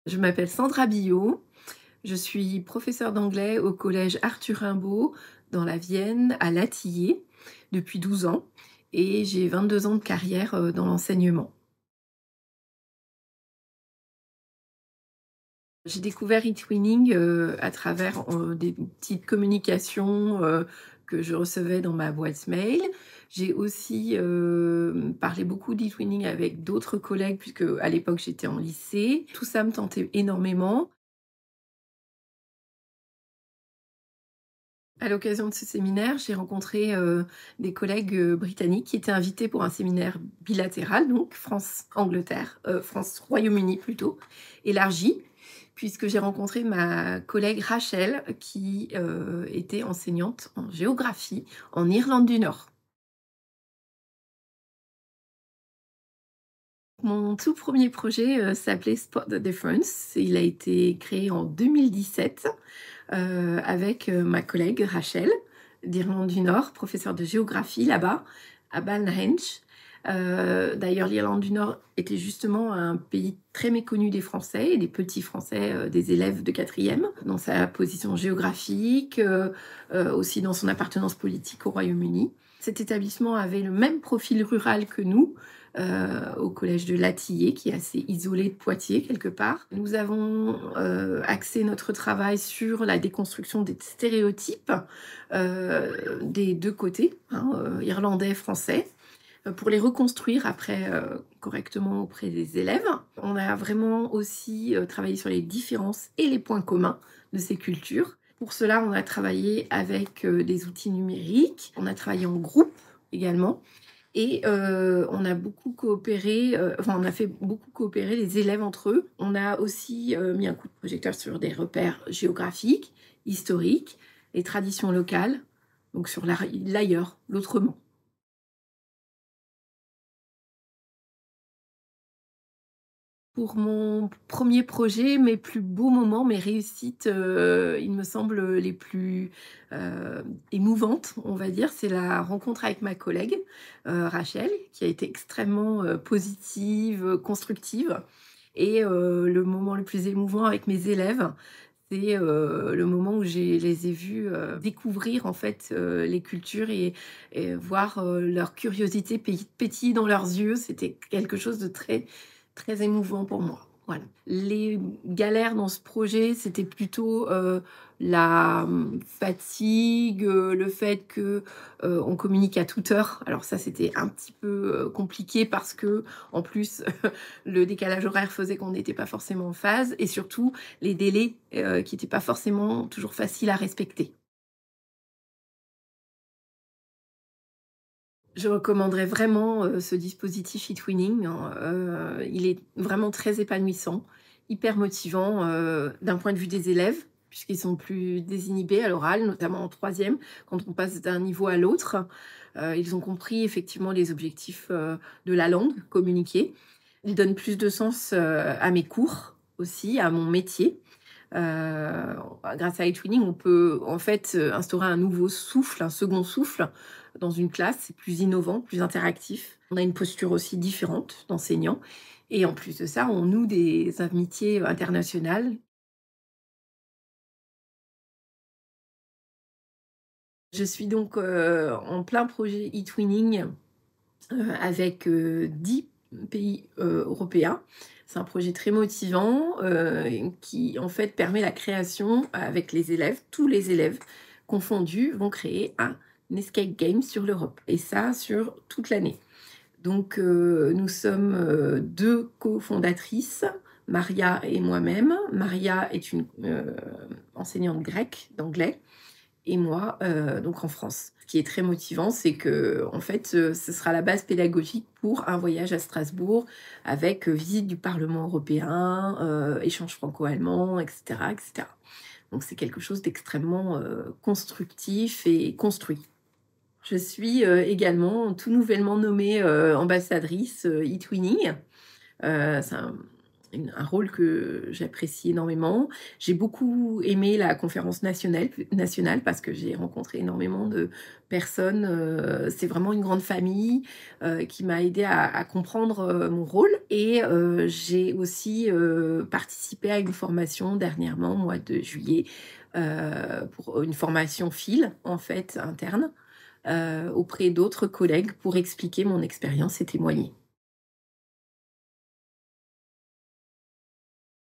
Je m'appelle Sandra Billot, je suis professeure d'anglais au collège Arthur Rimbaud dans la Vienne, à Latillé, depuis 12 ans et j'ai 22 ans de carrière dans l'enseignement. J'ai découvert eTwinning à travers des petites communications que je recevais dans ma boîte mail. J'ai aussi parlé beaucoup d'eTwinning avec d'autres collègues, puisque à l'époque j'étais en lycée. Tout ça me tentait énormément. À l'occasion de ce séminaire, j'ai rencontré des collègues britanniques qui étaient invités pour un séminaire bilatéral, donc France-Angleterre, France-Royaume-Uni plutôt, élargi, puisque j'ai rencontré ma collègue Rachel qui était enseignante en géographie en Irlande du Nord. Mon tout premier projet s'appelait Spot the Difference. Il a été créé en 2017 avec ma collègue Rachel d'Irlande du Nord, professeure de géographie là-bas, à Balnarrench. D'ailleurs, l'Irlande du Nord était justement un pays très méconnu des Français et des petits Français, des élèves de quatrième, dans sa position géographique, aussi dans son appartenance politique au Royaume-Uni. Cet établissement avait le même profil rural que nous, au collège de Latillé, qui est assez isolé de Poitiers quelque part. Nous avons axé notre travail sur la déconstruction des stéréotypes des deux côtés, hein, irlandais, français, pour les reconstruire après correctement auprès des élèves. On a vraiment aussi travaillé sur les différences et les points communs de ces cultures. Pour cela, on a travaillé avec des outils numériques, on a travaillé en groupe également, et on a beaucoup coopéré, on a fait beaucoup coopérer les élèves entre eux. On a aussi mis un coup de projecteur sur des repères géographiques, historiques, les traditions locales, donc sur l'ailleurs, l'autrement. Pour mon premier projet, mes plus beaux moments, mes réussites, il me semble, les plus, émouvantes, on va dire, c'est la rencontre avec ma collègue, Rachel, qui a été extrêmement, positive, constructive, et le moment le plus émouvant avec mes élèves, c'est, le moment où les ai vus, découvrir en fait, les cultures et voir, leur curiosité pétiller dans leurs yeux. C'était quelque chose de très, très émouvant pour moi. Voilà. Les galères dans ce projet, c'était plutôt, la, fatigue, le fait que, on communique à toute heure. Alors ça, c'était un petit peu, compliqué parce que en plus, le décalage horaire faisait qu'on n'était pas forcément en phase, et surtout les délais, qui étaient pas forcément toujours faciles à respecter. Je recommanderais vraiment, ce dispositif eTwinning, hein, il est vraiment très épanouissant, hyper motivant, d'un point de vue des élèves, puisqu'ils sont plus désinhibés à l'oral, notamment en troisième, quand on passe d'un niveau à l'autre. Ils ont compris effectivement les objectifs, de la langue communiquée. Ils donnent plus de sens, à mes cours aussi, à mon métier. Grâce à iTwinning, on peut en fait instaurer un nouveau souffle, un second souffle dans une classe. C'est plus innovant, plus interactif. On a une posture aussi différente d'enseignant. Et en plus de ça, on noue des amitiés internationales. Je suis donc en plein projet eTwinning avec 10 pays européens. C'est un projet très motivant qui en fait permet la création avec les élèves, tous les élèves confondus vont créer un escape game sur l'Europe, et ça sur toute l'année. Donc nous sommes deux cofondatrices, Maria et moi-même. Maria est une enseignante grecque d'anglais, et moi, donc en France. Ce qui est très motivant, c'est que en fait, ce sera la base pédagogique pour un voyage à Strasbourg avec, visite du Parlement européen, échange franco-allemand, et cetera, et cetera. Donc c'est quelque chose d'extrêmement, constructif et construit. Je suis, également tout nouvellement nommée, ambassadrice, eTwinning. C'est un rôle que j'apprécie énormément. J'ai beaucoup aimé la conférence nationale parce que j'ai rencontré énormément de personnes. C'est vraiment une grande famille qui m'a aidé à comprendre mon rôle. Et j'ai aussi participé à une formation dernièrement, au mois de juillet, pour une formation fil, en fait, interne, auprès d'autres collègues pour expliquer mon expérience et témoigner.